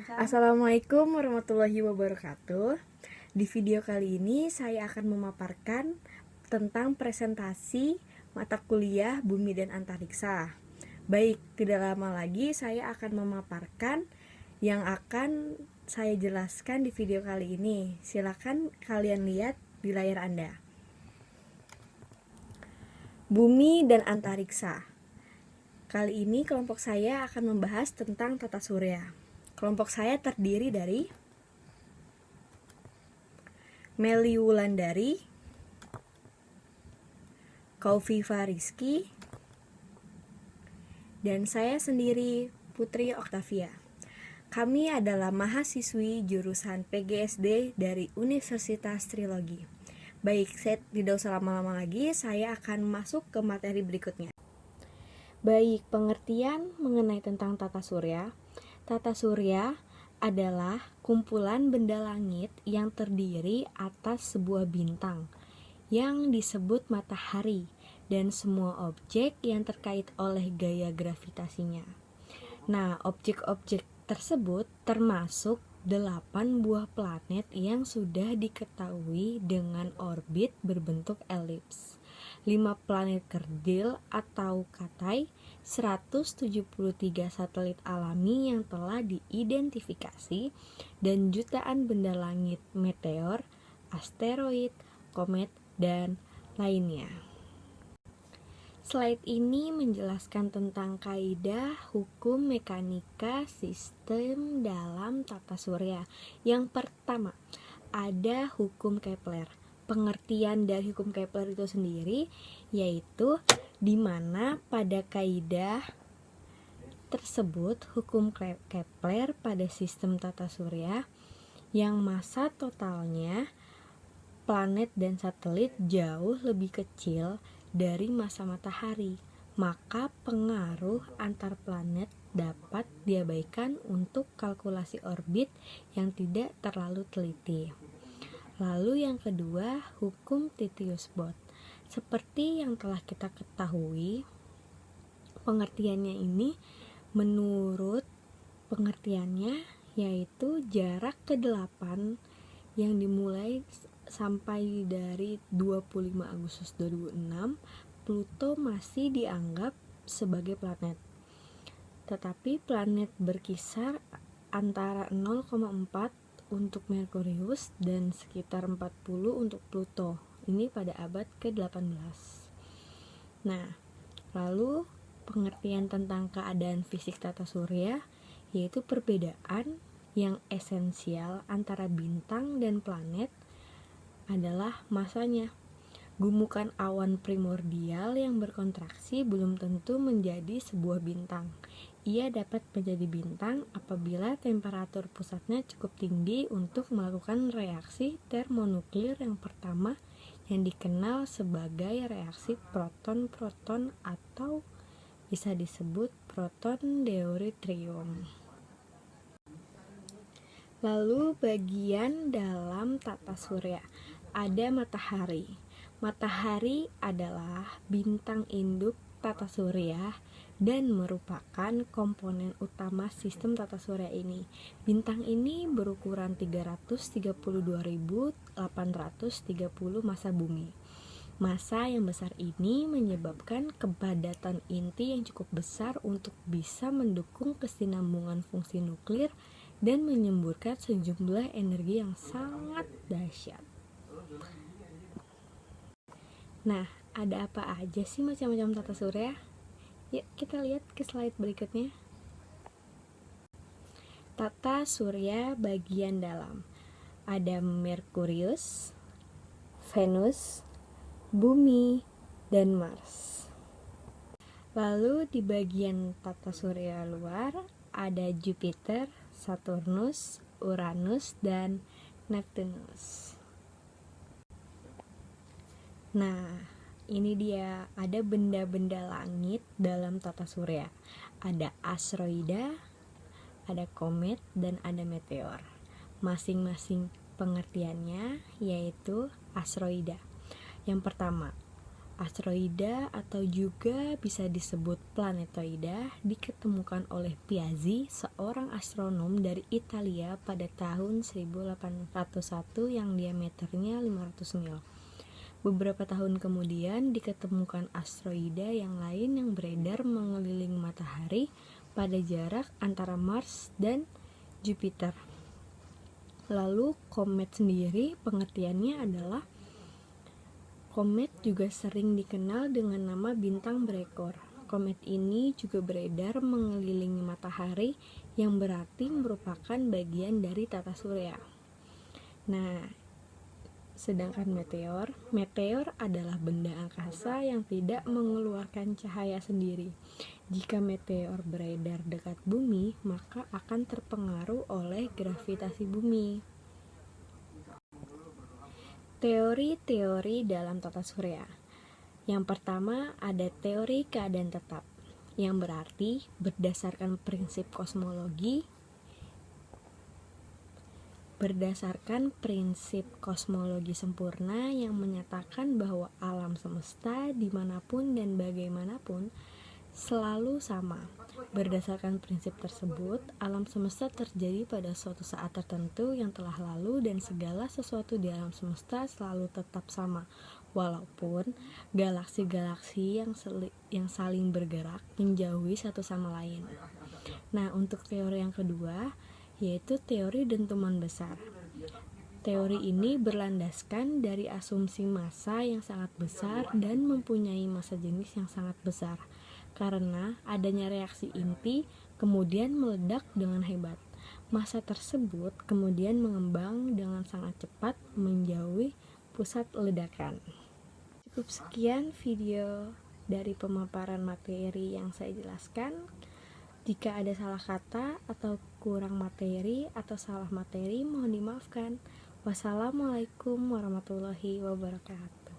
Assalamualaikum warahmatullahi wabarakatuh. Di video kali ini saya akan memaparkan tentang presentasi mata kuliah Bumi dan Antariksa. Baik, tidak lama lagi saya akan memaparkan yang akan saya jelaskan di video kali ini. Silakan kalian lihat di layar Anda. Bumi dan Antariksa. Kali ini kelompok saya akan membahas tentang tata surya. Kelompok saya terdiri dari Meli Wulandari, Kaufifa Rizky, dan saya sendiri, Putri Oktavia. Kami adalah mahasiswi jurusan PGSD dari Universitas Trilogi. Baik, saya tidak usah lama-lama lagi, saya akan masuk ke materi berikutnya. Baik, pengertian mengenai tentang tata surya. Tata surya adalah kumpulan benda langit yang terdiri atas sebuah bintang yang disebut matahari dan semua objek yang terkait oleh gaya gravitasinya. Nah, objek-objek tersebut termasuk 8 buah planet yang sudah diketahui dengan orbit berbentuk elips, 5 planet kerdil atau katai, 173 satelit alami yang telah diidentifikasi, dan jutaan benda langit meteor, asteroid, komet, dan lainnya. Slide ini menjelaskan tentang kaidah hukum mekanika sistem dalam tata surya. Yang pertama, ada hukum Kepler. Pengertian dari hukum Kepler itu sendiri yaitu di mana pada kaidah tersebut hukum Kepler pada sistem tata surya yang massa totalnya planet dan satelit jauh lebih kecil dari massa matahari, maka pengaruh antar planet dapat diabaikan untuk kalkulasi orbit yang tidak terlalu teliti. Lalu yang kedua, hukum Titius-Bot. Seperti yang telah kita ketahui, pengertiannya ini menurut pengertiannya yaitu jarak ke-8 yang dimulai sampai dari 25 Agustus 2006, Pluto masih dianggap sebagai planet. Tetapi planet berkisar antara 0,4 untuk Merkurius dan sekitar 40 untuk Pluto. Ini pada abad ke-18. Nah, lalu pengertian tentang keadaan fisik tata surya yaitu perbedaan yang esensial antara bintang dan planet adalah masanya. Gumukan awan primordial yang berkontraksi belum tentu menjadi sebuah bintang. Ia dapat menjadi bintang apabila temperatur pusatnya cukup tinggi untuk melakukan reaksi termonuklir yang pertama yang dikenal sebagai reaksi proton-proton atau bisa disebut proton deuterium. Lalu bagian dalam tata surya ada matahari. Matahari adalah bintang induk tata surya dan merupakan komponen utama sistem tata surya ini. Bintang ini berukuran 332.830 massa bumi. Massa yang besar ini menyebabkan kepadatan inti yang cukup besar untuk bisa mendukung kesinambungan fungsi nuklir dan menyemburkan sejumlah energi yang sangat dahsyat. Nah, ada apa aja sih macam-macam tata surya? Yuk kita lihat ke slide berikutnya. Tata surya bagian dalam. Ada Merkurius, Venus, Bumi, dan Mars. Lalu di bagian tata surya luar ada Jupiter, Saturnus, Uranus, dan Neptunus. Nah, ini dia, ada benda-benda langit dalam tata surya. Ada asteroida, ada komet, dan ada meteor. Masing-masing pengertiannya yaitu asteroida. Yang pertama, Asteroida atau juga bisa disebut planetoida diketemukan oleh Piazzi, seorang astronom dari Italia pada tahun 1801 yang diameternya 500 mil. Beberapa tahun kemudian diketemukan asteroida yang lain yang beredar mengelilingi matahari pada jarak antara Mars dan Jupiter. Lalu komet sendiri pengertiannya adalah komet juga sering dikenal dengan nama bintang berekor. Komet ini juga beredar mengelilingi matahari yang berarti merupakan bagian dari tata surya. Nah, sedangkan meteor adalah benda angkasa yang tidak mengeluarkan cahaya sendiri. Jika meteor beredar dekat bumi, maka akan terpengaruh oleh gravitasi bumi. Teori-teori dalam tata surya. Yang pertama ada teori keadaan tetap, yang berarti berdasarkan prinsip kosmologi sempurna yang menyatakan bahwa alam semesta dimanapun dan bagaimanapun selalu sama. Berdasarkan prinsip tersebut, alam semesta terjadi pada suatu saat tertentu yang telah lalu dan segala sesuatu di alam semesta selalu tetap sama, walaupun galaksi-galaksi yang saling bergerak menjauhi satu sama lain. Nah, untuk teori yang kedua, yaitu teori dentuman besar. Teori ini berlandaskan dari asumsi massa yang sangat besar dan mempunyai massa jenis yang sangat besar, karena adanya reaksi inti kemudian meledak dengan hebat. Massa tersebut kemudian mengembang dengan sangat cepat menjauhi pusat ledakan. Cukup sekian video dari pemaparan materi yang saya jelaskan. Jika ada salah kata atau kurang materi atau salah materi, mohon dimaafkan. Wassalamualaikum warahmatullahi wabarakatuh.